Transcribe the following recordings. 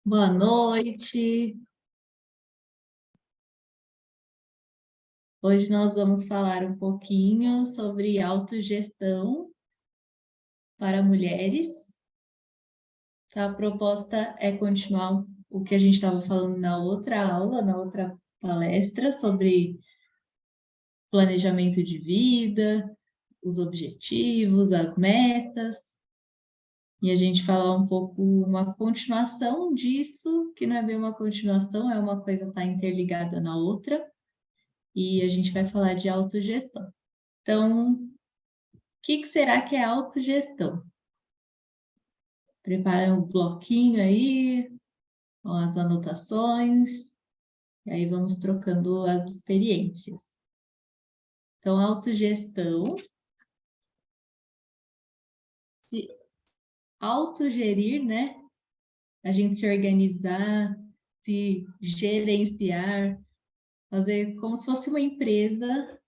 Boa noite. Hoje nós vamos falar um pouquinho sobre autogestão para mulheres. Tá? A proposta é continuar o que a gente estava falando na outra aula, na outra palestra, sobre planejamento de vida, os objetivos, as metas, e a gente falar um pouco, uma continuação disso, que não é bem uma continuação, é uma coisa que está interligada na outra, e a gente vai falar de autogestão. Então, o que será que é autogestão? Prepara um bloquinho aí, com as anotações, e aí vamos trocando as experiências. Então, autogestão, se autogerir, né? A gente se organizar, se gerenciar, fazer como se fosse uma empresa,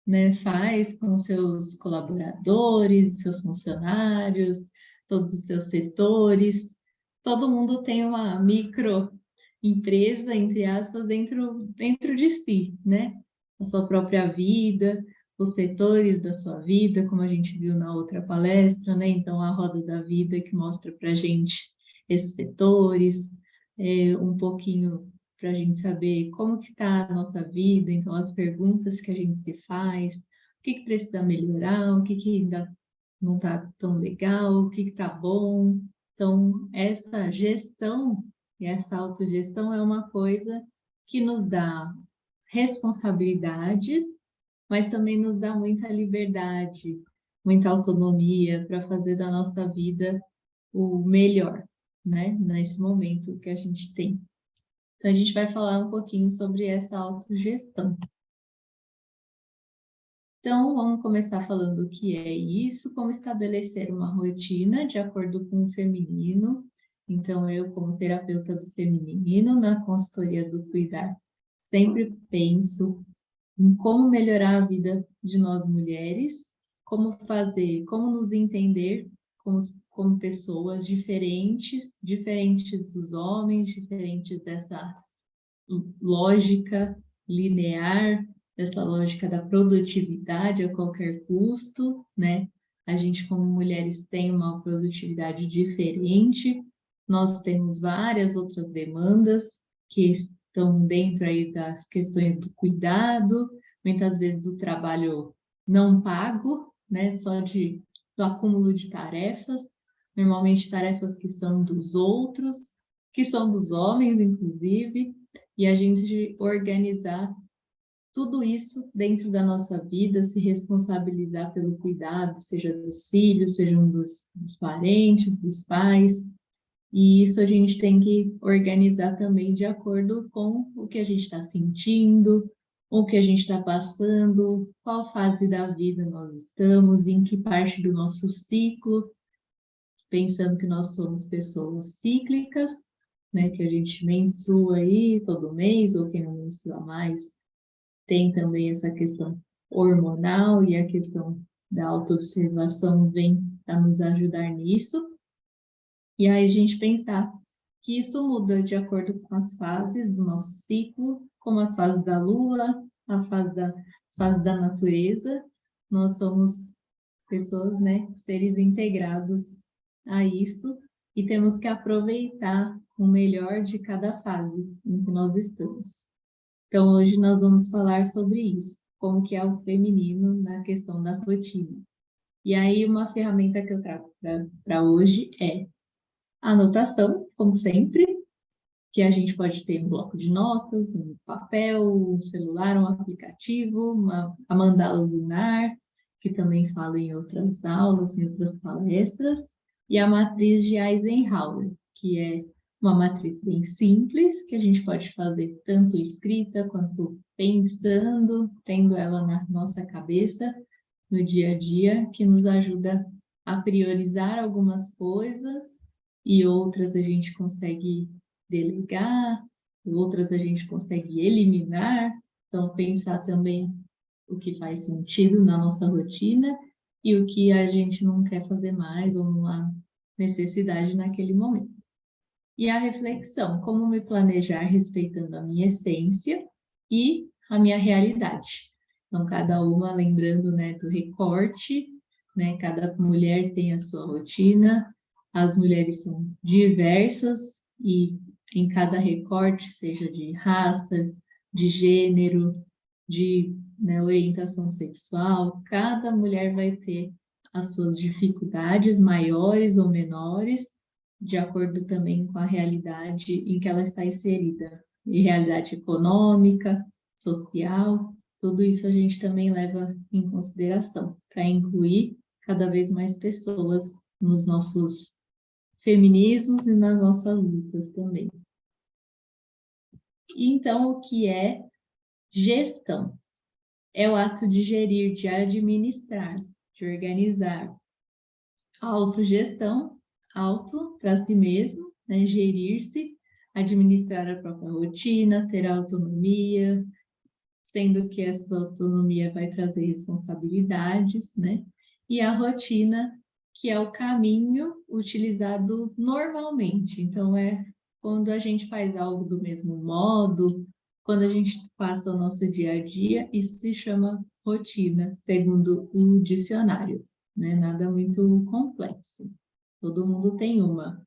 né? Faz com seus colaboradores, seus funcionários, todos os seus setores. Todo mundo tem uma microempresa, entre aspas, dentro de si, né? A sua própria vida, os setores da sua vida, como a gente viu na outra palestra, né? Então, a roda da vida que mostra para a gente esses setores, um pouquinho para a gente saber como que está a nossa vida, então as perguntas que a gente se faz, o que precisa melhorar, o que ainda não está tão legal, o que está bom. Então, essa gestão e essa autogestão é uma coisa que nos dá responsabilidades, mas também nos dá muita liberdade, muita autonomia para fazer da nossa vida o melhor, né? Nesse momento que a gente tem. Então, a gente vai falar um pouquinho sobre essa autogestão. Então, vamos começar falando o que é isso, como estabelecer uma rotina de acordo com o feminino. Então, eu, como terapeuta do feminino, na consultoria do cuidar, sempre penso em como melhorar a vida de nós mulheres, como fazer, como nos entender como pessoas diferentes dos homens, diferentes dessa lógica linear, dessa lógica da produtividade a qualquer custo, né? A gente, como mulheres, tem uma produtividade diferente, nós temos várias outras demandas que estão dentro aí das questões do cuidado, muitas vezes do trabalho não pago, né? Do acúmulo de tarefas, normalmente tarefas que são dos outros, que são dos homens, inclusive, e a gente organizar tudo isso dentro da nossa vida, se responsabilizar pelo cuidado, seja dos filhos, sejam dos parentes, dos pais, e isso a gente tem que organizar também de acordo com o que a gente está sentindo, o que a gente está passando, qual fase da vida nós estamos, em que parte do nosso ciclo, pensando que nós somos pessoas cíclicas, né, que a gente menstrua aí todo mês, ou quem não menstrua mais, tem também essa questão hormonal e a questão da autoobservação vem para nos ajudar nisso. E aí a gente pensar que isso muda de acordo com as fases do nosso ciclo, como as fases da lua, as fases da natureza. Nós somos pessoas, né, seres integrados a isso e temos que aproveitar o melhor de cada fase em que nós estamos. Então, hoje nós vamos falar sobre isso, como que é o feminino na questão da rotina. E aí, uma ferramenta que eu trago para hoje é a anotação, como sempre, que a gente pode ter um bloco de notas, um papel, um celular, um aplicativo, a mandala lunar, que também falo em outras aulas, em outras palestras, e a matriz de Eisenhower, que é uma matriz bem simples, que a gente pode fazer tanto escrita quanto pensando, tendo ela na nossa cabeça no dia a dia, que nos ajuda a priorizar algumas coisas e outras a gente consegue delegar, outras a gente consegue eliminar. Então, pensar também o que faz sentido na nossa rotina e o que a gente não quer fazer mais ou não há necessidade naquele momento. E a reflexão, como me planejar respeitando a minha essência e a minha realidade. Então, cada uma lembrando, né, do recorte, né, cada mulher tem a sua rotina, as mulheres são diversas e em cada recorte, seja de raça, de gênero, de, né, orientação sexual, cada mulher vai ter as suas dificuldades maiores ou menores, de acordo também com a realidade em que ela está inserida, e realidade econômica, social, tudo isso a gente também leva em consideração para incluir cada vez mais pessoas nos nossos feminismos e nas nossas lutas também. Então, o que é gestão? É o ato de gerir, de administrar, de organizar. Autogestão, auto para si mesmo, né? Gerir-se, administrar a própria rotina, ter autonomia, sendo que essa autonomia vai trazer responsabilidades, né? E a rotina, que é o caminho utilizado normalmente. Então, é quando a gente faz algo do mesmo modo, quando a gente passa o nosso dia a dia, isso se chama rotina, segundo o dicionário, né? Nada muito complexo. Todo mundo tem uma.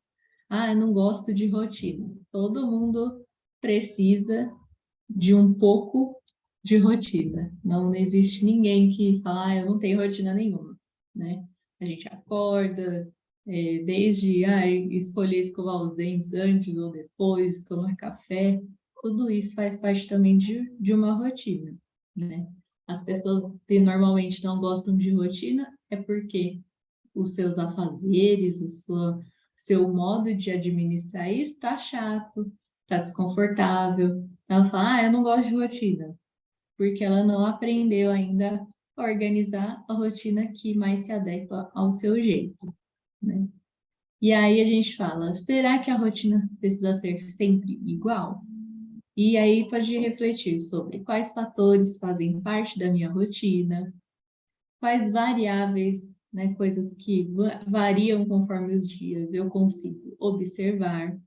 Ah, eu não gosto de rotina. Todo mundo precisa de um pouco de rotina. Não existe ninguém que fala, ah, eu não tenho rotina nenhuma, né? A gente acorda, desde escolher escovar os dentes antes ou depois, tomar café, tudo isso faz parte também de uma rotina, né? As pessoas que normalmente não gostam de rotina é porque os seus afazeres, seu modo de administrar isso está chato, está desconfortável. Ela fala, eu não gosto de rotina, porque ela não aprendeu ainda a organizar a rotina que mais se adequa ao seu jeito, né? E aí a gente fala, será que a rotina precisa ser sempre igual? E aí pode refletir sobre quais fatores fazem parte da minha rotina, quais variáveis, né, coisas que variam conforme os dias eu consigo observar,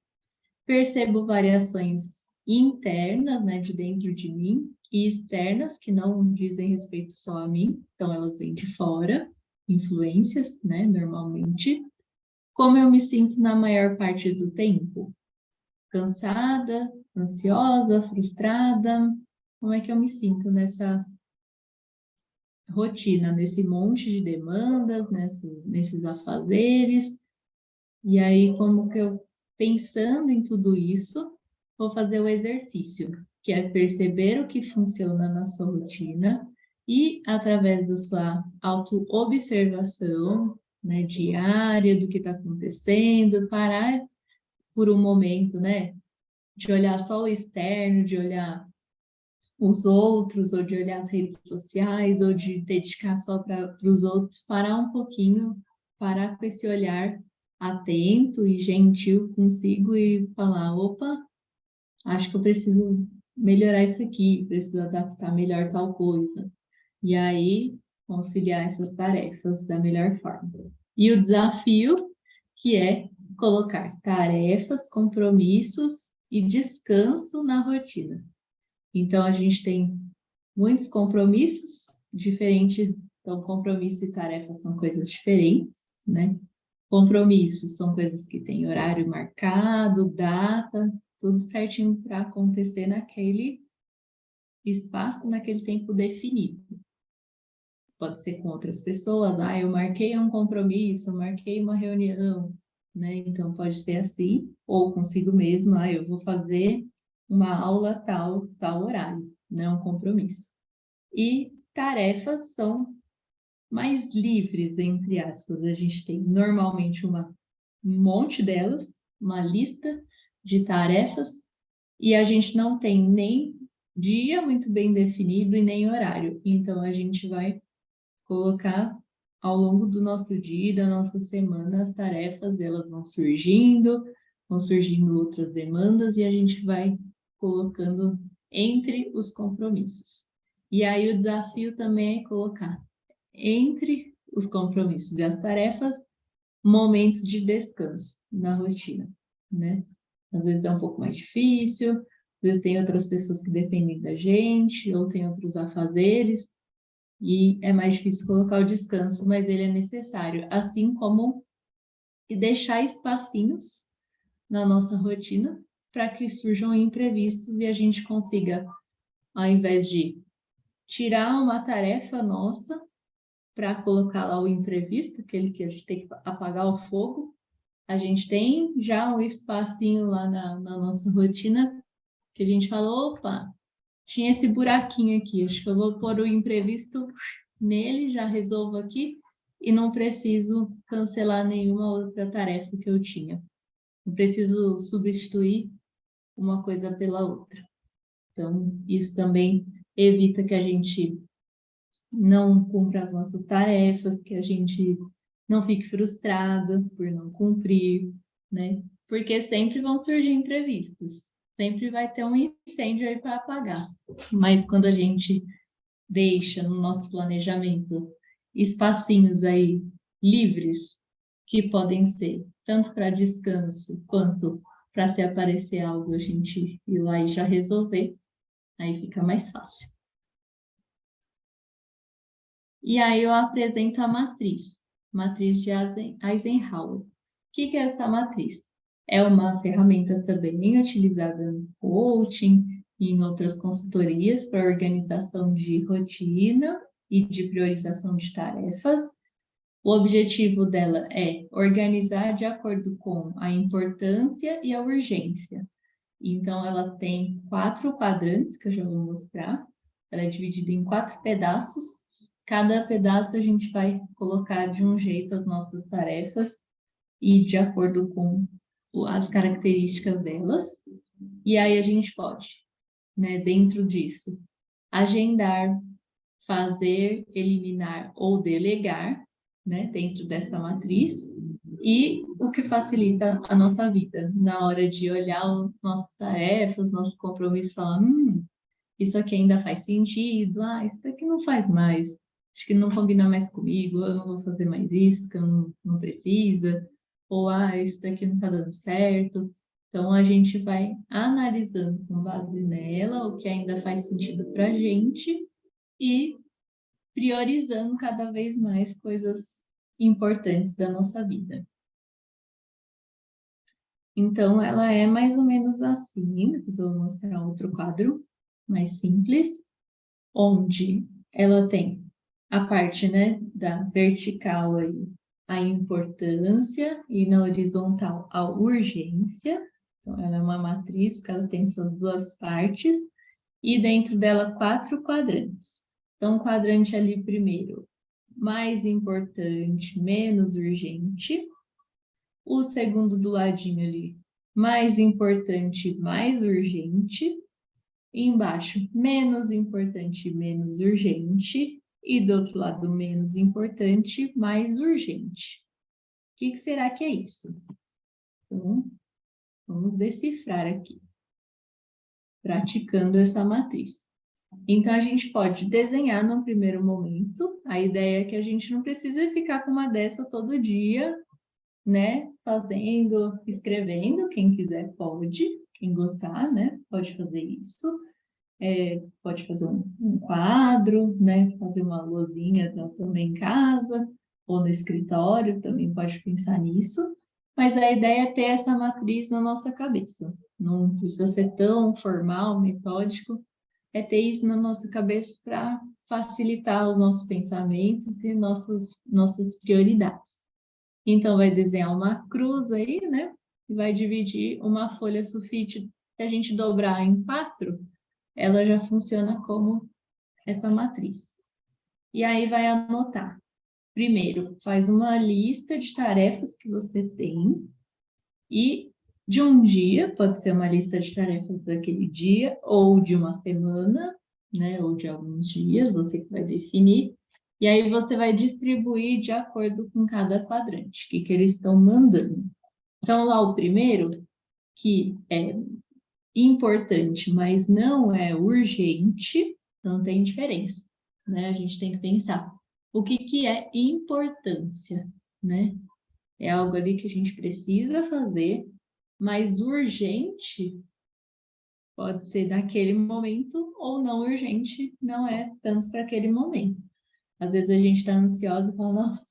percebo variações internas, né, de dentro de mim e externas que não dizem respeito só a mim, então elas vêm de fora, influências, né, normalmente. Como eu me sinto na maior parte do tempo? Cansada, ansiosa, frustrada? Como é que eu me sinto nessa rotina, nesse monte de demandas, nesses afazeres? E aí, como que eu, pensando em tudo isso, vou fazer o exercício, que é perceber o que funciona na sua rotina e, através da sua autoobservação, né, diária do que está acontecendo, parar por um momento, né, de olhar só o externo, de olhar os outros, ou de olhar as redes sociais, ou de dedicar só para os outros, parar um pouquinho, parar com esse olhar atento e gentil consigo e falar, opa, acho que eu preciso melhorar isso aqui, preciso adaptar melhor tal coisa. E aí, conciliar essas tarefas da melhor forma. E o desafio, que é colocar tarefas, compromissos e descanso na rotina. Então, a gente tem muitos compromissos diferentes. Então, compromisso e tarefa são coisas diferentes, né? Compromissos são coisas que têm horário marcado, data, tudo certinho para acontecer naquele espaço, naquele tempo definido. Pode ser com outras pessoas, eu marquei um compromisso, eu marquei uma reunião, né? Então, pode ser assim, ou consigo mesmo, eu vou fazer uma aula tal horário, não é um compromisso. E tarefas são mais livres, entre aspas. A gente tem normalmente um monte delas, uma lista de tarefas, e a gente não tem nem dia muito bem definido e nem horário. Então, a gente vai colocar ao longo do nosso dia e da nossa semana as tarefas, elas vão surgindo outras demandas e a gente vai colocando entre os compromissos. E aí o desafio também é colocar entre os compromissos e as tarefas momentos de descanso na rotina, né? Às vezes é um pouco mais difícil, às vezes tem outras pessoas que dependem da gente, ou tem outros afazeres, e é mais difícil colocar o descanso, mas ele é necessário, assim como e deixar espacinhos na nossa rotina para que surjam imprevistos e a gente consiga, ao invés de tirar uma tarefa nossa para colocar lá o imprevisto, aquele que a gente tem que apagar o fogo, a gente tem já um espacinho lá na nossa rotina que a gente fala, opa, tinha esse buraquinho aqui, acho que eu vou pôr o imprevisto nele, já resolvo aqui e não preciso cancelar nenhuma outra tarefa que eu tinha. Não preciso substituir uma coisa pela outra. Então, isso também evita que a gente não cumpra as nossas tarefas, que a gente não fique frustrada por não cumprir, né? Porque sempre vão surgir imprevistos, sempre vai ter um incêndio aí para apagar. Mas quando a gente deixa no nosso planejamento espacinhos aí livres, que podem ser tanto para descanso quanto para se aparecer algo a gente ir lá e já resolver, aí fica mais fácil. E aí eu apresento a matriz de Eisenhower. O que é essa matriz? É uma ferramenta também utilizada no coaching e em outras consultorias para organização de rotina e de priorização de tarefas. O objetivo dela é organizar de acordo com a importância e a urgência. Então, ela tem 4 quadrantes, que eu já vou mostrar. Ela é dividida em 4 pedaços. Cada pedaço a gente vai colocar de um jeito as nossas tarefas e de acordo com as características delas. E aí a gente pode, né, dentro disso, agendar, fazer, eliminar ou delegar, né, dentro dessa matriz, e o que facilita a nossa vida na hora de olhar as nossas tarefas, nossos compromissos, falar, isso aqui ainda faz sentido, isso aqui não faz mais, acho que não combina mais comigo, eu não vou fazer mais isso, que eu não precisa, ou isso daqui não está dando certo. Então, a gente vai analisando com base nela o que ainda faz sentido para a gente e priorizando cada vez mais coisas importantes da nossa vida. Então, ela é mais ou menos assim, depois eu vou mostrar outro quadro mais simples, onde ela tem a parte, né, da vertical aí, a importância, e na horizontal a urgência. Então, ela é uma matriz, porque ela tem essas duas partes, e dentro dela 4 quadrantes. Então, o quadrante ali primeiro, mais importante, menos urgente. O segundo do ladinho ali, mais importante, mais urgente. E embaixo, menos importante, menos urgente. E do outro lado, menos importante, mais urgente. O que será que é isso? Então, vamos decifrar aqui, praticando essa matriz. Então, a gente pode desenhar num primeiro momento. A ideia é que a gente não precisa ficar com uma dessa todo dia, né? Fazendo, escrevendo. Quem quiser pode, quem gostar, né? Pode fazer isso. Pode fazer um quadro, né? Fazer uma luzinha também em casa, ou no escritório, também pode pensar nisso. Mas a ideia é ter essa matriz na nossa cabeça. Não precisa ser tão formal, metódico, é ter isso na nossa cabeça para facilitar os nossos pensamentos e nossas prioridades. Então, vai desenhar uma cruz aí, né? E vai dividir uma folha sulfite, se a gente dobrar em 4, ela já funciona como essa matriz. E aí vai anotar. Primeiro, faz uma lista de tarefas que você tem e de um dia, pode ser uma lista de tarefas daquele dia, ou de uma semana, né, ou de alguns dias, você que vai definir, e aí você vai distribuir de acordo com cada quadrante, o que eles estão mandando. Então, lá o primeiro, que é importante, mas não é urgente, não tem diferença, né? A gente tem que pensar o que é importância, né? É algo ali que a gente precisa fazer, mas urgente pode ser naquele momento ou não urgente, não é tanto para aquele momento. Às vezes a gente está ansiosa e fala, nossa,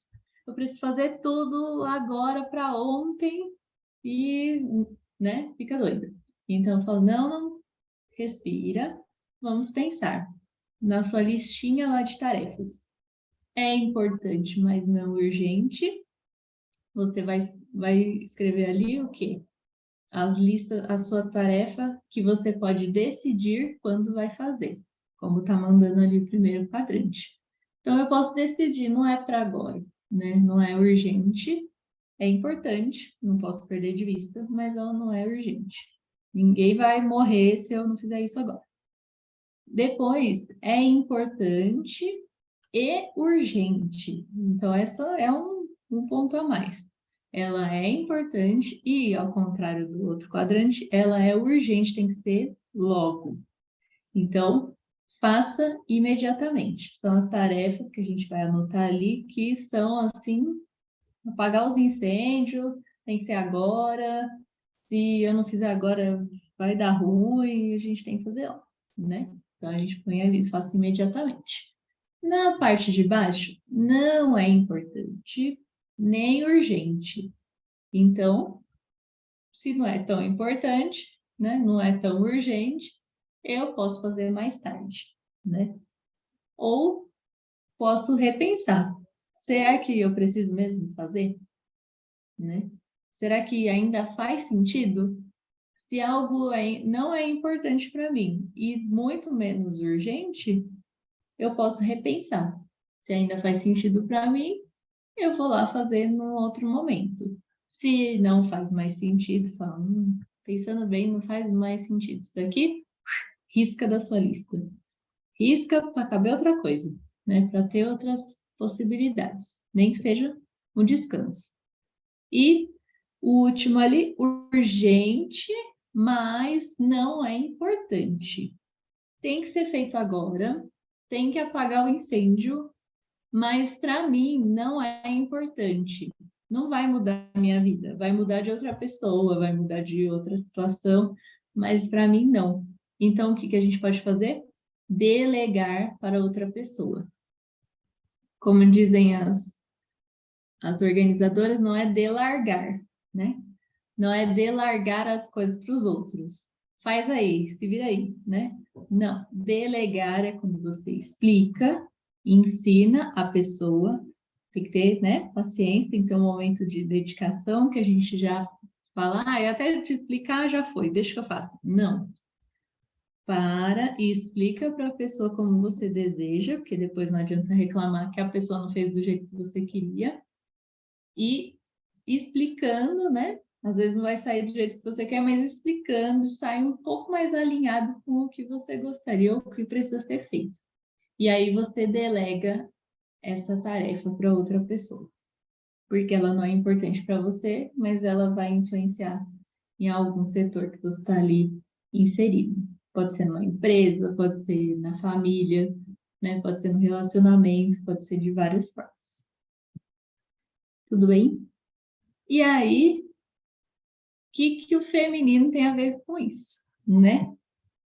eu preciso fazer tudo agora para ontem e, né, fica doida. Então eu falo, não, respira, vamos pensar. Na sua listinha lá de tarefas. É importante, mas não urgente. Você vai escrever ali o quê? As listas, a sua tarefa que você pode decidir quando vai fazer, como está mandando ali o primeiro quadrante. Então, eu posso decidir, não é para agora, né? Não é urgente, é importante, não posso perder de vista, mas ela não é urgente. Ninguém vai morrer se eu não fizer isso agora. Depois, é importante e urgente. Então, essa é um ponto a mais. Ela é importante e, ao contrário do outro quadrante, ela é urgente, tem que ser logo. Então, faça imediatamente. São as tarefas que a gente vai anotar ali, que são assim, apagar os incêndios, tem que ser agora. Se eu não fizer agora, vai dar ruim, a gente tem que fazer, ó, né? Então, a gente põe ali, faça imediatamente. Na parte de baixo, não é importante nem urgente. Então, se não é tão importante, né, não é tão urgente, eu posso fazer mais tarde, né? Ou posso repensar. Será que eu preciso mesmo fazer? Né? Será que ainda faz sentido? Se algo não é importante para mim e muito menos urgente, eu posso repensar. Se ainda faz sentido para mim, eu vou lá fazer num outro momento. Se não faz mais sentido, fala, pensando bem, não faz mais sentido isso daqui, risca da sua lista. Risca para caber outra coisa, né? Para ter outras possibilidades, nem que seja um descanso. E o último ali, urgente, mas não é importante. Tem que ser feito agora, tem que apagar o incêndio, mas para mim não é importante. Não vai mudar a minha vida, vai mudar de outra pessoa, vai mudar de outra situação, mas para mim não. Então, o que a gente pode fazer? Delegar para outra pessoa. Como dizem as organizadoras, não é delargar, né? Não é delargar as coisas para os outros. Faz aí, se vira aí, né? Não, delegar é quando você explica, ensina a pessoa, tem que ter, né, paciência, tem que ter um momento de dedicação que a gente já fala, até te explicar já foi, deixa que eu faço. Não. Para e explica para a pessoa como você deseja, porque depois não adianta reclamar que a pessoa não fez do jeito que você queria. E explicando, né? Às vezes não vai sair do jeito que você quer, mas explicando, sai um pouco mais alinhado com o que você gostaria ou o que precisa ser feito. E aí você delega essa tarefa para outra pessoa, porque ela não é importante para você, mas ela vai influenciar em algum setor que você está ali inserido. Pode ser numa empresa, pode ser na família, né? Pode ser no relacionamento, pode ser de várias formas. Tudo bem? E aí, que o feminino tem a ver com isso, né?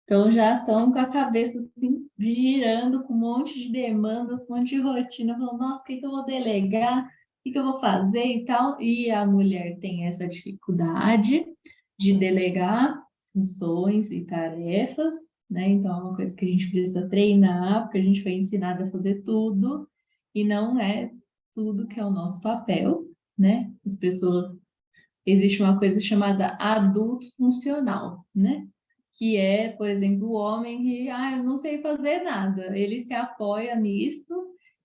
Então já estão com a cabeça assim girando com um monte de demandas, um monte de rotina, falando, nossa, o que eu vou delegar? O que eu vou fazer e tal? E a mulher tem essa dificuldade de delegar funções e tarefas, né? Então é uma coisa que a gente precisa treinar, porque a gente foi ensinada a fazer tudo e não é tudo que é o nosso papel, né? As pessoas existe uma coisa chamada adulto funcional, né? Que é, por exemplo, o homem que, eu não sei fazer nada, ele se apoia nisso,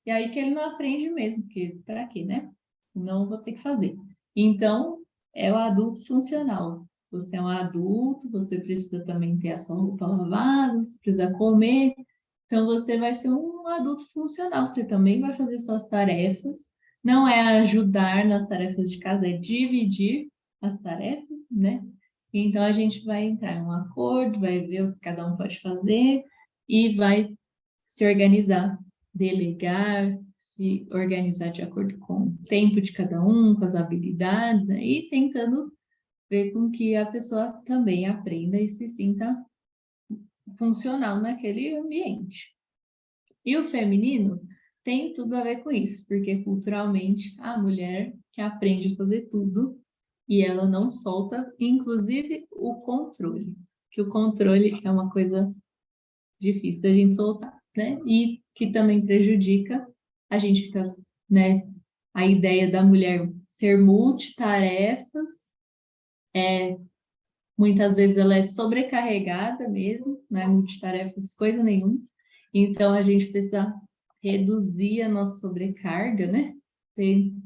e aí que ele não aprende mesmo, porque para quê, né? Não vou ter que fazer. Então, é o adulto funcional. Você é um adulto, você precisa também ter a sua roupa lavada, você precisa comer, então você vai ser um adulto funcional, você também vai fazer suas tarefas, não é ajudar nas tarefas de casa, é dividir as tarefas, né? Então a gente vai entrar em um acordo, vai ver o que cada um pode fazer e vai se organizar, delegar, se organizar de acordo com o tempo de cada um, com as habilidades, né? E tentando fazer com que a pessoa também aprenda e se sinta funcional naquele ambiente. E o feminino tem tudo a ver com isso, porque culturalmente a mulher que aprende a fazer tudo e ela não solta, inclusive o controle, que o controle é uma coisa difícil da gente soltar, né? E que também prejudica a gente ficar, né? A ideia da mulher ser multitarefas, muitas vezes ela é sobrecarregada mesmo, não é multitarefas, coisa nenhuma. Então a gente precisa reduzir a nossa sobrecarga, né?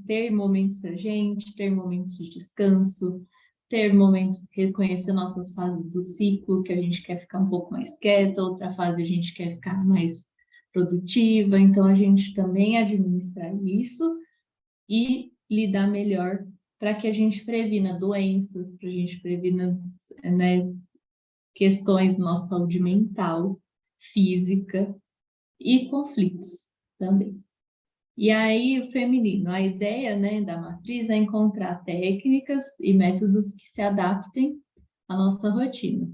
Ter momentos para a gente, ter momentos de descanso, ter momentos, reconhecer nossas fases do ciclo, que a gente quer ficar um pouco mais quieta, outra fase a gente quer ficar mais produtiva, então a gente também administrar isso e lidar melhor para que a gente previna doenças, para a gente previna, né, questões da nossa saúde mental, física e conflitos também. E aí, o feminino, a ideia, né, da matriz é encontrar técnicas e métodos que se adaptem à nossa rotina.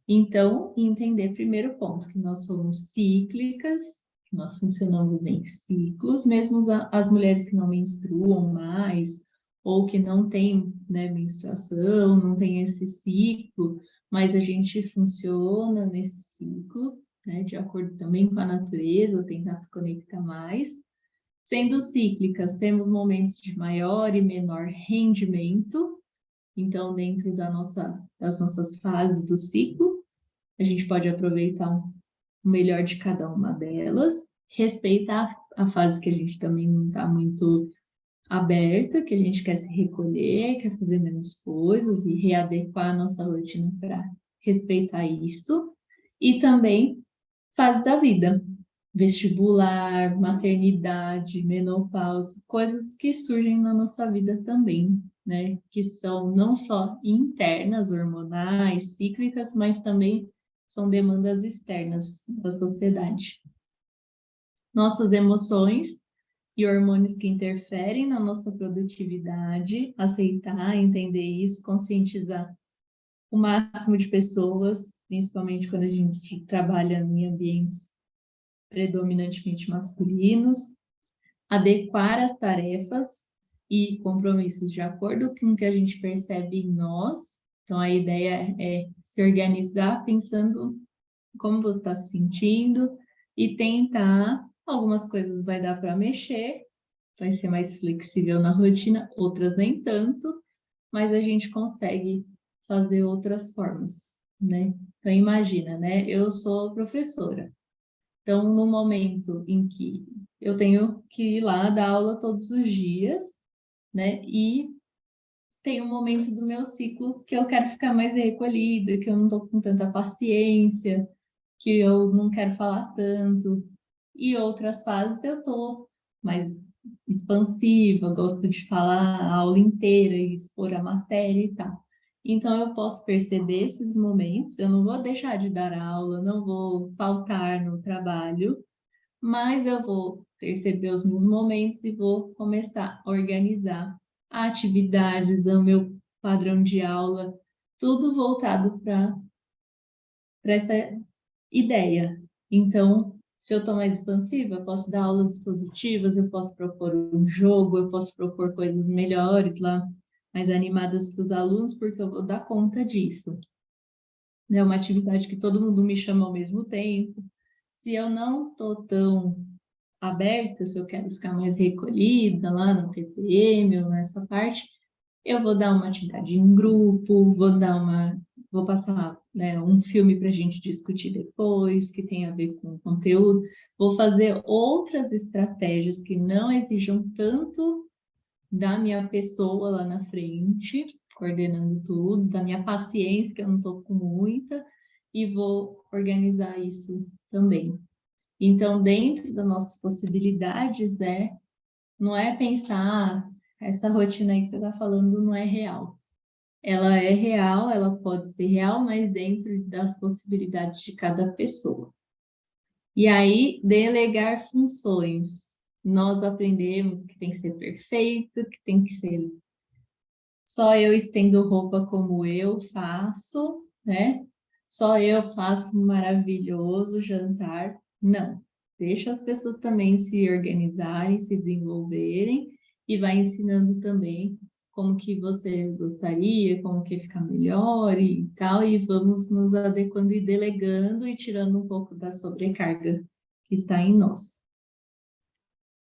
Então, entender, primeiro ponto, que nós somos cíclicas, que nós funcionamos em ciclos, mesmo as mulheres que não menstruam mais, ou que não têm, né, menstruação, não têm esse ciclo, mas a gente funciona nesse ciclo, né, de acordo também com a natureza, tentar se conectar mais. Sendo cíclicas, temos momentos de maior e menor rendimento, então, dentro das nossas fases do ciclo, a gente pode aproveitar o melhor de cada uma delas, respeitar a fase que a gente também não está muito aberta, que a gente quer se recolher, quer fazer menos coisas e readequar a nossa rotina para respeitar isso. E também fase da vida, vestibular, maternidade, menopausa, coisas que surgem na nossa vida também, né? Que são não só internas, hormonais, cíclicas, mas também são demandas externas da sociedade. Nossas emoções e hormônios que interferem na nossa produtividade, aceitar, entender isso, conscientizar o máximo de pessoas, principalmente quando a gente trabalha em ambientes predominantemente masculinos, adequar as tarefas e compromissos de acordo com o que a gente percebe em nós. Então, a ideia é se organizar pensando como você está se sentindo e tentar. Algumas coisas vai dar para mexer, vai ser mais flexível na rotina, outras nem tanto, mas a gente consegue fazer outras formas, né? Então, imagina, né? Eu sou professora. Então, no momento em que eu tenho que ir lá dar aula todos os dias, né? E tem um momento do meu ciclo que eu quero ficar mais recolhida, que eu não estou com tanta paciência, que eu não quero falar tanto. E outras fases eu estou mais expansiva, gosto de falar a aula inteira e expor a matéria e tal. Então, eu posso perceber esses momentos, eu não vou deixar de dar aula, não vou faltar no trabalho, mas eu vou perceber os meus momentos e vou começar a organizar atividades, o meu padrão de aula, tudo voltado para essa ideia. Então, se eu estou mais expansiva, eu posso dar aulas expositivas, eu posso propor um jogo, eu posso propor coisas melhores lá, mais animadas para os alunos, porque eu vou dar conta disso. É uma atividade que todo mundo me chama ao mesmo tempo. Se eu não estou tão aberta, se eu quero ficar mais recolhida lá no TPM ou nessa parte, eu vou dar uma atividade em grupo, vou passar, né, um filme para a gente discutir depois, que tem a ver com o conteúdo, vou fazer outras estratégias que não exijam tanto da minha pessoa lá na frente, coordenando tudo, da minha paciência, que eu não estou com muita, e vou organizar isso também. Então, dentro das nossas possibilidades, não é pensar, essa rotina aí que você está falando não é real. Ela é real, ela pode ser real, mas dentro das possibilidades de cada pessoa. E aí, delegar funções. Nós aprendemos que tem que ser perfeito, que tem que ser Só eu estendo roupa como eu faço, né? Só eu faço um maravilhoso jantar. Não. Deixa as pessoas também se organizarem, se desenvolverem e vai ensinando também como que você gostaria, como que fica melhor e tal, e vamos nos adequando e delegando e tirando um pouco da sobrecarga que está em nós.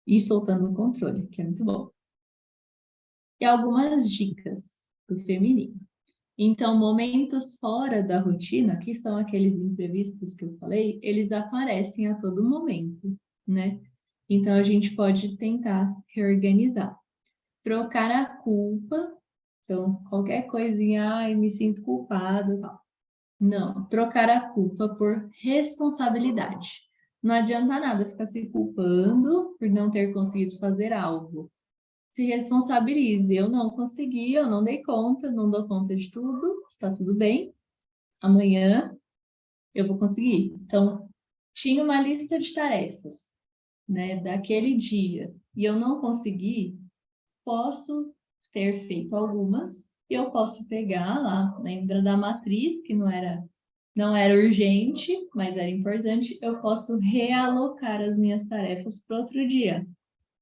E soltando o controle, que é muito bom. E algumas dicas do feminino. Então, momentos fora da rotina, que são aqueles imprevistos que eu falei, eles aparecem a todo momento, né? Então, a gente pode tentar reorganizar. Trocar a culpa. Então, qualquer coisinha, ai, me sinto culpada, tal. Não, trocar a culpa por responsabilidade. Não adianta nada ficar se culpando por não ter conseguido fazer algo. Se responsabilize. Eu não consegui, eu não dei conta, não dou conta de tudo, está tudo bem. Amanhã eu vou conseguir. Então, tinha uma lista de tarefas, né, daquele dia, e eu não consegui, posso ter feito algumas, e eu posso pegar lá, lembra da matriz, que não era urgente, mas era importante, eu posso realocar as minhas tarefas para outro dia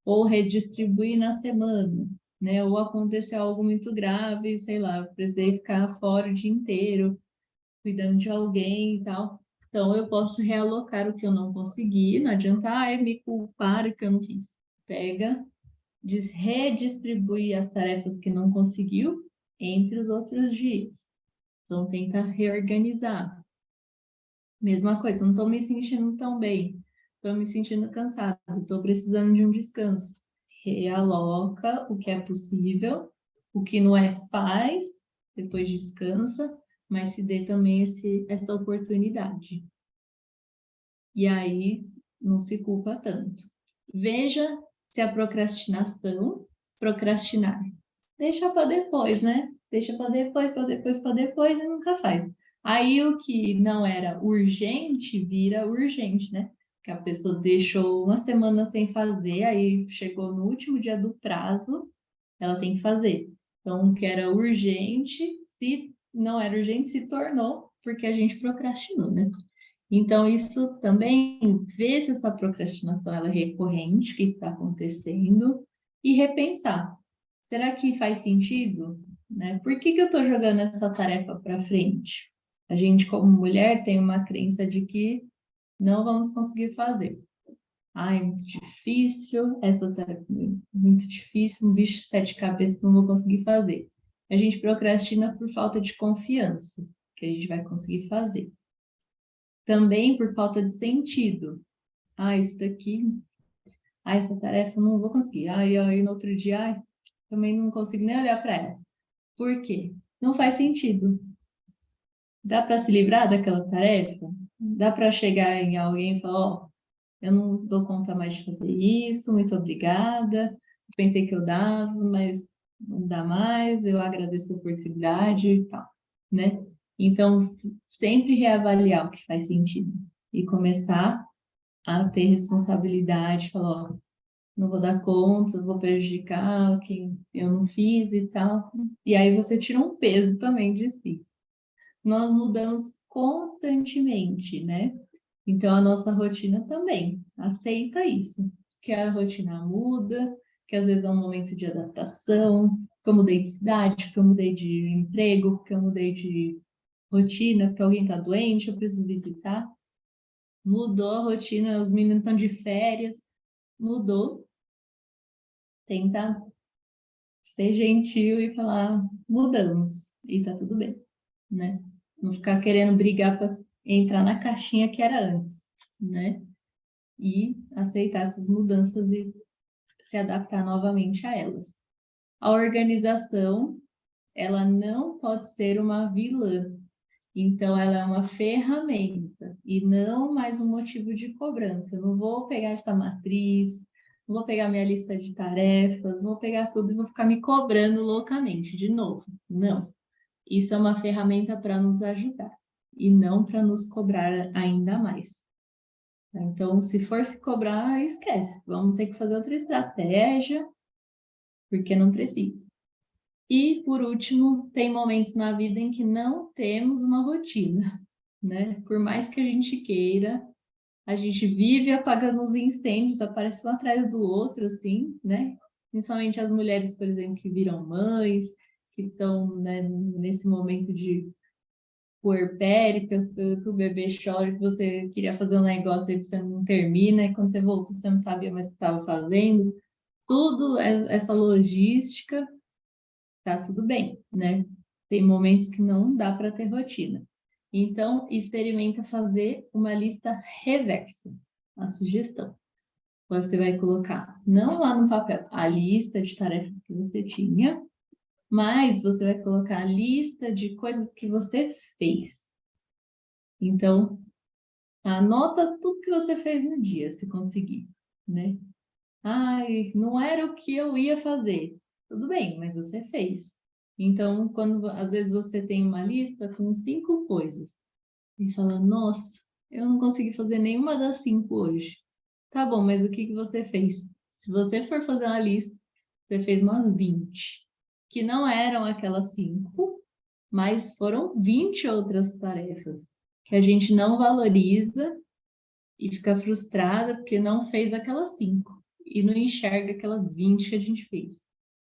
ou redistribuir na semana, né? Ou aconteceu algo muito grave, sei lá, eu precisei ficar fora o dia inteiro, cuidando de alguém e tal. Então, eu posso realocar o que eu não consegui, não adianta, me culpar o que eu não fiz. Pega, redistribui as tarefas que não conseguiu entre os outros dias. Então, tenta reorganizar. Mesma coisa, não estou me sentindo tão bem, estou me sentindo cansada, estou precisando de um descanso. Realoca o que é possível, o que não é, faz, depois descansa, mas se dê também essa oportunidade. E aí não se culpa tanto. Veja se a procrastinar, deixa para depois, né? Deixa para depois, para depois, para depois e nunca faz. Aí o que não era urgente vira urgente, né? Que a pessoa deixou uma semana sem fazer, aí chegou no último dia do prazo, ela tem que fazer. Então, o que era urgente, se não era urgente, se tornou porque a gente procrastinou, né? Então, isso também, ver se essa procrastinação ela é recorrente, o que está acontecendo, e repensar. Será que faz sentido? Né? Por que eu estou jogando essa tarefa para frente? A gente, como mulher, tem uma crença de que não vamos conseguir fazer. Ai, é muito difícil, essa tarefa é muito difícil, um bicho de sete cabeças, não vou conseguir fazer. A gente procrastina por falta de confiança, que a gente vai conseguir fazer. Também por falta de sentido. Isso daqui, essa tarefa eu não vou conseguir. Aí no outro dia, também não consigo nem olhar para ela. Por quê? Não faz sentido. Dá para se livrar daquela tarefa? Dá para chegar em alguém e falar, eu não dou conta mais de fazer isso, muito obrigada. Pensei que eu dava, mas não dá mais, eu agradeço a oportunidade e tal, né? Então, sempre reavaliar o que faz sentido e começar a ter responsabilidade, falar, não vou dar conta, vou prejudicar quem eu não fiz e tal. E aí você tira um peso também de si. Nós mudamos constantemente, né? Então a nossa rotina também aceita isso, que a rotina muda, que às vezes é um momento de adaptação, que eu mudei de cidade, que eu mudei de emprego, que eu mudei de rotina, porque alguém está doente, eu preciso visitar. Mudou a rotina, os meninos estão de férias, mudou. Tenta ser gentil e falar, mudamos, e tá tudo bem, né? Não ficar querendo brigar para entrar na caixinha que era antes, né? E aceitar essas mudanças e se adaptar novamente a elas. A organização, ela não pode ser uma vilã. Então, ela é uma ferramenta e não mais um motivo de cobrança. Eu não vou pegar essa matriz, não vou pegar minha lista de tarefas, vou pegar tudo e vou ficar me cobrando loucamente de novo. Não. Isso é uma ferramenta para nos ajudar e não para nos cobrar ainda mais. Então, se for se cobrar, esquece. Vamos ter que fazer outra estratégia, porque não precisa. E, por último, tem momentos na vida em que não temos uma rotina, né? Por mais que a gente queira, a gente vive apagando os incêndios, aparece um atrás do outro, assim, né? Principalmente as mulheres, por exemplo, que viram mães, que estão, né, nesse momento de puerpéricas, que o bebê chora, que você queria fazer um negócio e você não termina, e quando você volta, você não sabia mais o que estava fazendo. Tudo essa logística, tá tudo bem, né? Tem momentos que não dá para ter rotina. Então, experimenta fazer uma lista reversa, a sugestão. Você vai colocar, não lá no papel, a lista de tarefas que você tinha, mas você vai colocar a lista de coisas que você fez. Então, anota tudo que você fez no dia, se conseguir, né? Ai, não era o que eu ia fazer. Tudo bem, mas você fez. Então, quando às vezes você tem uma lista com 5 coisas e fala, nossa, eu não consegui fazer nenhuma das 5 hoje. Tá bom, mas o que que você fez? Se você for fazer uma lista, você fez umas 20, que não eram aquelas 5, mas foram 20 outras tarefas que a gente não valoriza e fica frustrada porque não fez aquelas 5 e não enxerga aquelas 20 que a gente fez.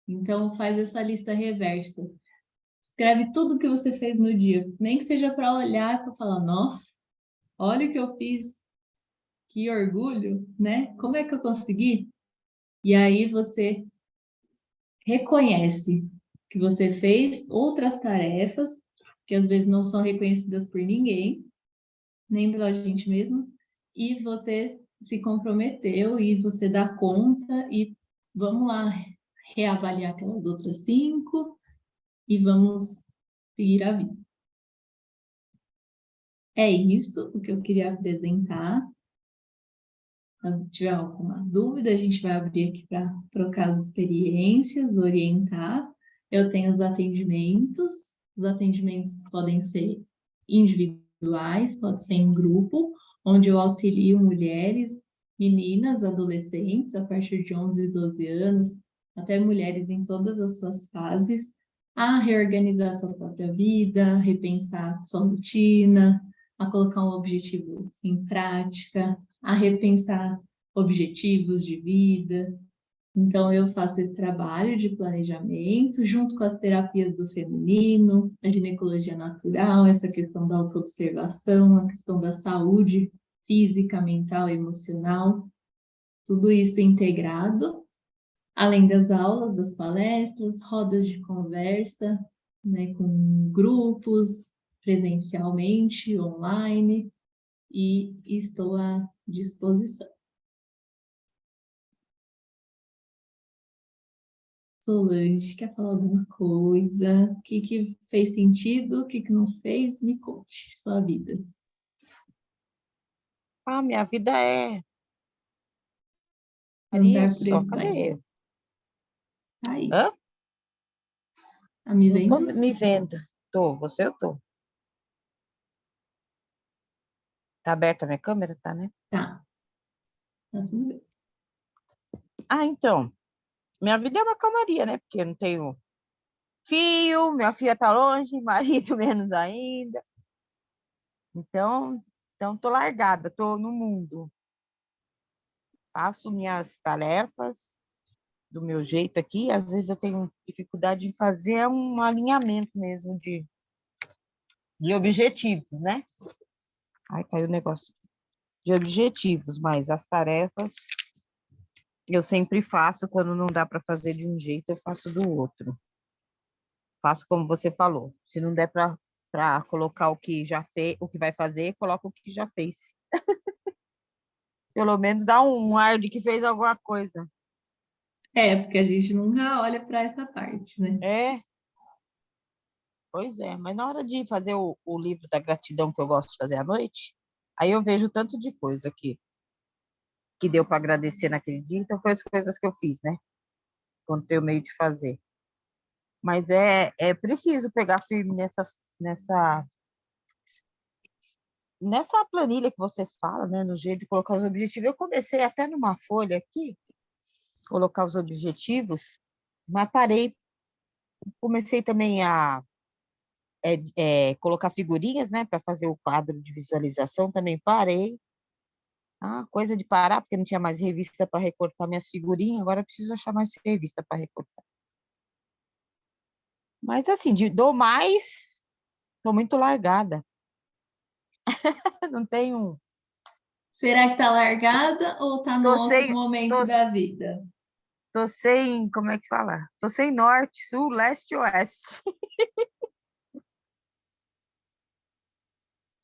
Então, faz essa lista reversa. Escreve tudo que você fez no dia, nem que seja para olhar para falar, nossa, olha o que eu fiz, que orgulho, né? Como é que eu consegui? E aí você reconhece que você fez outras tarefas que às vezes não são reconhecidas por ninguém, nem pela gente mesmo, e você se comprometeu e você dá conta e vamos lá reavaliar aquelas outras 5 e vamos seguir a vida. É isso o que eu queria apresentar. Se tiver alguma dúvida, a gente vai abrir aqui para trocar as experiências, orientar. Eu tenho os atendimentos podem ser individuais, pode ser em grupo, onde eu auxilio mulheres, meninas, adolescentes, a partir de 11 e 12 anos, até mulheres em todas as suas fases, a reorganizar sua própria vida, repensar sua rotina, a colocar um objetivo em prática, a repensar objetivos de vida. Então, eu faço esse trabalho de planejamento, junto com as terapias do feminino, a ginecologia natural, essa questão da autoobservação, a questão da saúde física, mental e emocional, tudo isso integrado, além das aulas, das palestras, rodas de conversa, né, com grupos, presencialmente, online, e estou à disposição. Solange, quer falar alguma coisa? O que que fez sentido? O que que não fez? Me conte sua vida. Minha vida é Maria Andar por só. esse Cadê país. eu? Tá aí. Hã? Tá me Não tô vendo? me vendo. Você eu tô. Tá aberta a minha câmera? Tá, né? Tá. Tá tudo bem. Então, minha vida é uma calmaria, né? Porque eu não tenho filho, minha filha tá longe, marido menos ainda. Então tô largada, tô no mundo. Faço minhas tarefas do meu jeito aqui. Às vezes eu tenho dificuldade em fazer um alinhamento mesmo de objetivos, né? Ai, caiu o negócio de objetivos, mas as tarefas eu sempre faço. Quando não dá para fazer de um jeito, eu faço do outro. Faço como você falou. Se não der para colocar o que já fez, o que vai fazer, coloca o que já fez. Pelo menos dá um ar de que fez alguma coisa. É, porque a gente nunca olha para essa parte, né? É, pois é. Mas na hora de fazer o livro da gratidão que eu gosto de fazer à noite, aí eu vejo tanto de coisa que deu para agradecer naquele dia. Então foi as coisas que eu fiz, né? Quando eu meio de fazer. Mas é preciso pegar firme nessa planilha que você fala, né? No jeito de colocar os objetivos. Eu comecei até numa folha aqui, colocar os objetivos, mas parei Comecei também a colocar figurinhas, né, para fazer o quadro de visualização, também parei. Ah, coisa de parar, porque não tinha mais revista para recortar minhas figurinhas, agora eu preciso achar mais revista para recortar. Mas assim, dou mais, estou muito largada. Não tenho. Será que tá largada ou tá num Tô outro sem, momento tô, da vida? tô sem, como é que fala? Tô sem norte, sul, leste e oeste.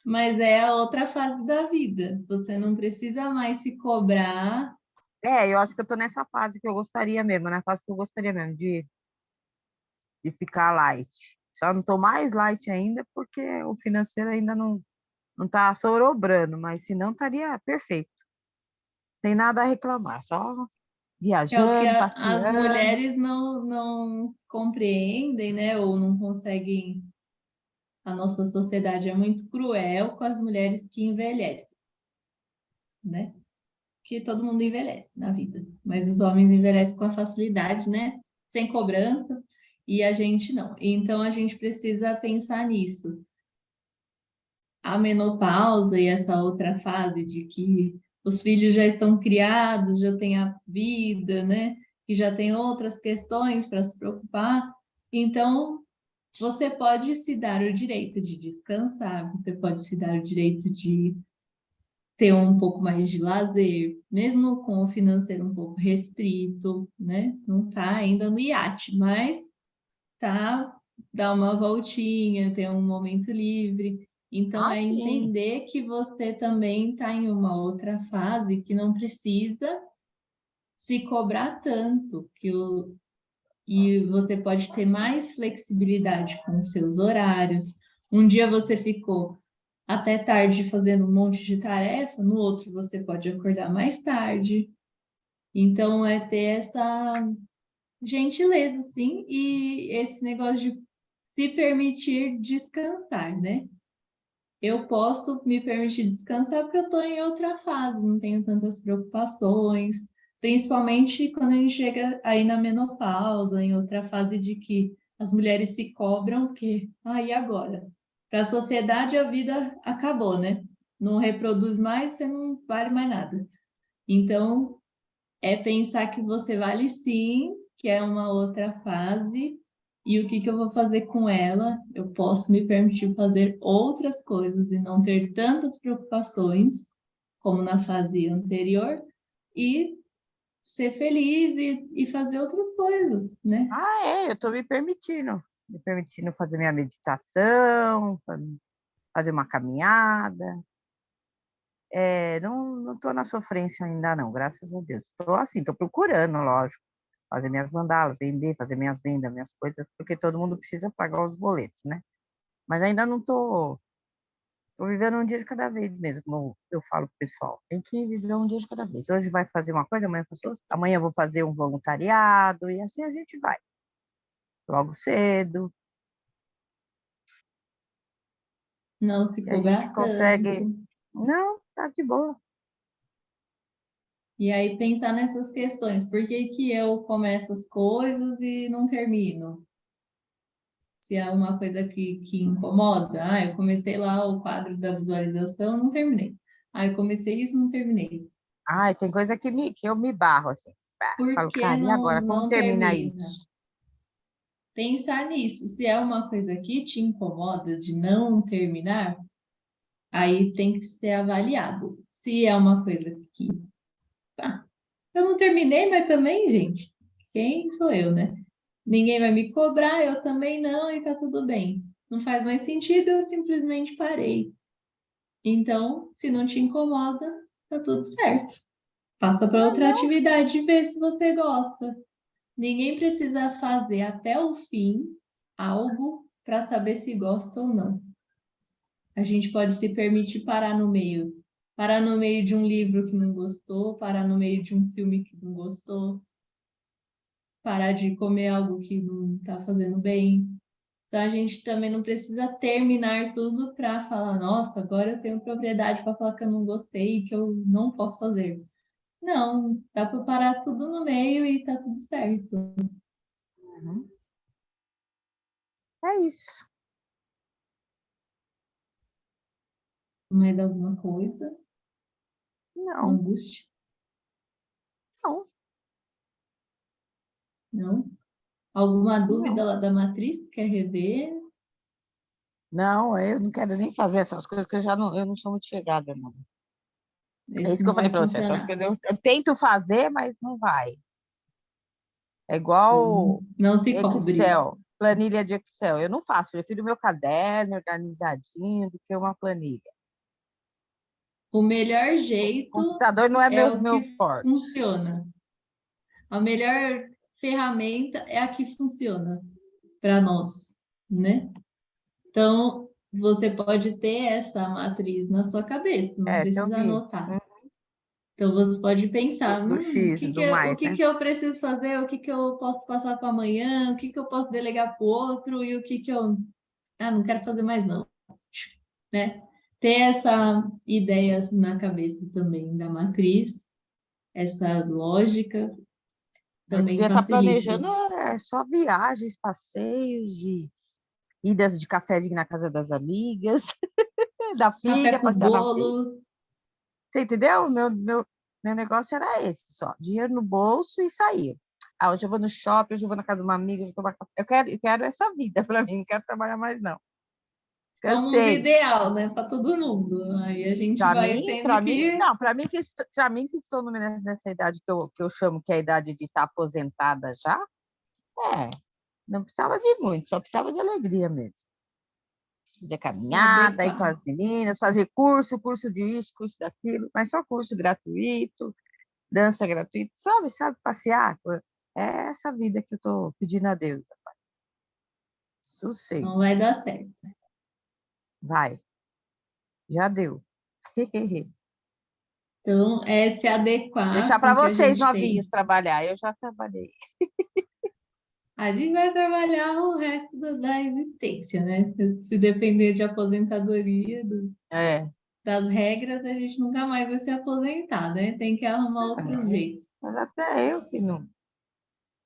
Mas é a outra fase da vida. Você não precisa mais se cobrar. Eu acho que eu tô nessa fase que eu gostaria mesmo, na fase que eu gostaria mesmo, de ficar light. Só não tô mais light ainda, porque o financeiro ainda não tá sobrando, mas senão estaria perfeito. Sem nada a reclamar, só Que é o que viajando, as passeando. mulheres não compreendem, né? Ou não conseguem. A nossa sociedade é muito cruel com as mulheres que envelhecem, né? Que todo mundo envelhece na vida, mas os homens envelhecem com a facilidade, né? Sem cobrança, e a gente não. Então a gente precisa pensar nisso. A menopausa e essa outra fase de que os filhos já estão criados, já têm a vida, né? Que já tem outras questões para se preocupar. Então, você pode se dar o direito de descansar, você pode se dar o direito de ter um pouco mais de lazer, mesmo com o financeiro um pouco restrito, né? Não está ainda no iate, mas tá, dar uma voltinha, ter um momento livre. Então, Ah, é sim. entender que você também está em uma outra fase que não precisa se cobrar tanto, e você pode ter mais flexibilidade com os seus horários. Um dia você ficou até tarde fazendo um monte de tarefa, no outro você pode acordar mais tarde. Então, é ter essa gentileza, sim, e esse negócio de se permitir descansar, né? Eu posso me permitir descansar porque eu estou em outra fase, não tenho tantas preocupações, principalmente quando a gente chega aí na menopausa, em outra fase de que as mulheres se cobram, porque, e agora? Para a sociedade a vida acabou, né? Não reproduz mais, você não vale mais nada. Então, é pensar que você vale sim, que é uma outra fase, e o que que eu vou fazer com ela? Eu posso me permitir fazer outras coisas e não ter tantas preocupações como na fase anterior, e ser feliz e fazer outras coisas, né? Eu estou me permitindo fazer minha meditação, fazer uma caminhada. Não estou na sofrência ainda não, graças a Deus. Estou assim, estou procurando, lógico, fazer minhas mandalas, vender, fazer minhas vendas, minhas coisas, porque todo mundo precisa pagar os boletos, né? Mas ainda não estou vivendo um dia de cada vez mesmo, como eu falo pro pessoal. Tem que viver um dia de cada vez. Hoje vai fazer uma coisa, amanhã faço outra, amanhã eu vou fazer um voluntariado, e assim a gente vai. Logo cedo, Não se que a gente cobrar consegue. tanto. Não, tá de boa. E aí pensar nessas questões. Por que que eu começo as coisas e não termino? Se é uma coisa que incomoda, eu comecei lá o quadro da visualização, não terminei. Eu comecei isso, não terminei. Ai, tem coisa que eu me barro, assim. Por Falo, que cara, e agora? Como não termina termina? isso? Pensar nisso. Se é uma coisa que te incomoda de não terminar, aí tem que ser avaliado. Se é uma coisa que, tá, eu não terminei, mas também, gente, quem sou eu, né? Ninguém vai me cobrar, eu também não, e tá tudo bem. Não faz mais sentido, eu simplesmente parei. Então, se não te incomoda, tá tudo certo. Passa para Mas outra não. atividade e vê se você gosta. Ninguém precisa fazer até o fim algo para saber se gosta ou não. A gente pode se permitir parar no meio. Parar no meio de um livro que não gostou, parar no meio de um filme que não gostou, parar de comer algo que não está fazendo bem. Então, a gente também não precisa terminar tudo para falar, nossa, agora eu tenho propriedade para falar que eu não gostei e que eu não posso fazer. Não, dá para parar tudo no meio e tá tudo certo. Uhum. É isso. Mais alguma coisa? Não, Angústia? não, Não? Alguma dúvida não. lá da matriz? Quer rever? Não, eu não quero nem fazer essas coisas, que eu não sou muito chegada, não. É Esse isso que eu não falei vai para você. Essas funcionar. coisas eu tento fazer, mas não vai. É Então, igual não se cobre. Excel, planilha de Excel. Eu não faço, prefiro meu caderno organizadinho do que uma planilha. O melhor O jeito computador não é é meu, o meu que forte. funciona. A melhor ferramenta é a que funciona para nós, né? Então, você pode ter essa matriz na sua cabeça, não Essa eu precisa vi. anotar. Então, você pode pensar, Do o X, que do o mais, que né? que eu preciso fazer, o que que eu posso passar para amanhã, o que que eu posso delegar para o outro e o que que eu, não quero fazer mais não, né? Ter essa ideia na cabeça também da matriz, essa lógica Eu também devia estar facilita. planejando só viagens, passeios, idas de café na casa das amigas, da Café filha, com passear na filha. bolo, Você entendeu? Meu negócio era esse só. Dinheiro no bolso e sair. Ah, hoje eu vou no shopping, hoje eu vou na casa de uma amiga, eu vou tomar café. Eu quero essa vida para mim, não quero trabalhar mais, não. só um mundo Cansei. ideal, né, para todo mundo. Aí a gente vai tendo Para mim, que não, para mim que estou nessa idade que eu chamo que é a idade de estar aposentada já, é, não precisava de muito, só precisava de alegria mesmo. Fazer se caminhada, ir com adequar. as meninas, fazer curso disso, curso daquilo, mas só curso gratuito, dança gratuita, sabe, passear. É essa vida que eu estou pedindo a Deus. Sossego, Não vai dar certo. vai, já deu. Então, é se adequar Deixar com para o que a vocês gente tem. novinhos trabalhar, eu já trabalhei. A gente vai trabalhar o resto da existência, né? Se depender de aposentadoria, É, das regras, a gente nunca mais vai se aposentar, né? Tem que arrumar outros jeitos. mas até eu que não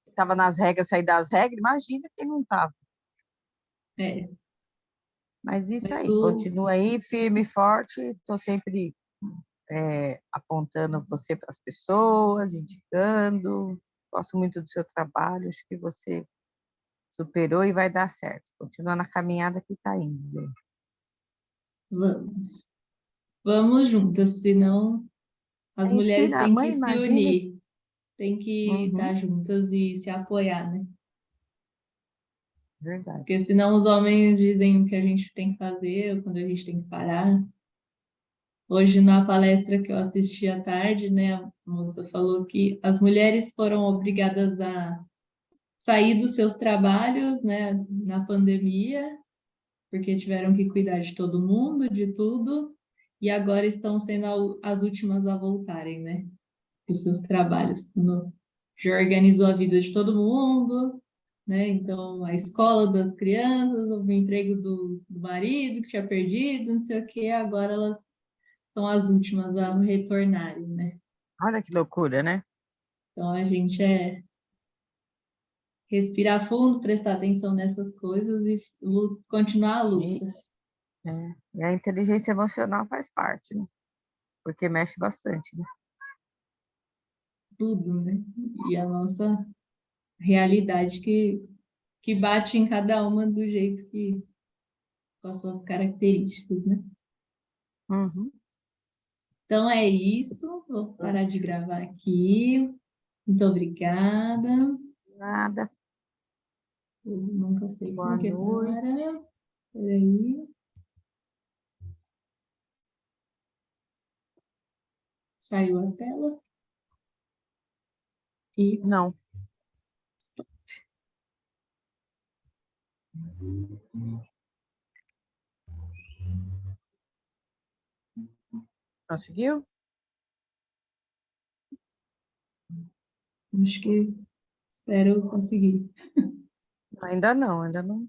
estava nas regras, sair das regras, imagina quem não estava. É, Mas isso mas aí, continua aí, firme e forte, estou sempre apontando você para as pessoas, indicando. Gosto muito do seu trabalho, acho que você superou e vai dar certo. Continua na caminhada que está indo. vamos. Vamos juntas, senão as mulheres Ensina, têm que mãe, se imagina. unir, têm que Uhum, estar juntas e se apoiar, né? Porque verdade. senão os homens dizem o que a gente tem que fazer, ou quando a gente tem que parar. Hoje, na palestra que eu assisti à tarde, né, a moça falou que as mulheres foram obrigadas a sair dos seus trabalhos, né, na pandemia, porque tiveram que cuidar de todo mundo, de tudo, e agora estão sendo as últimas a voltarem, né, dos seus trabalhos. Quando já organizou a vida de todo mundo, né, então a escola das crianças, o emprego do marido que tinha perdido, não sei o quê, agora elas são as últimas a retornarem, né? Olha que loucura, né? Então a gente respirar fundo, prestar atenção nessas coisas e continuar a E, luta. e a inteligência emocional faz parte, né? Porque mexe bastante, né? Tudo, né? E a nossa realidade que bate em cada uma do jeito que, com as suas características, né? Uhum. Então é isso, vou parar de Isso. gravar aqui. Muito obrigada. Nada. Eu nunca sei Boa como que noite. para. Peraí. Saiu a tela e Não. Conseguiu? acho que espero conseguir. Ainda não, ainda não.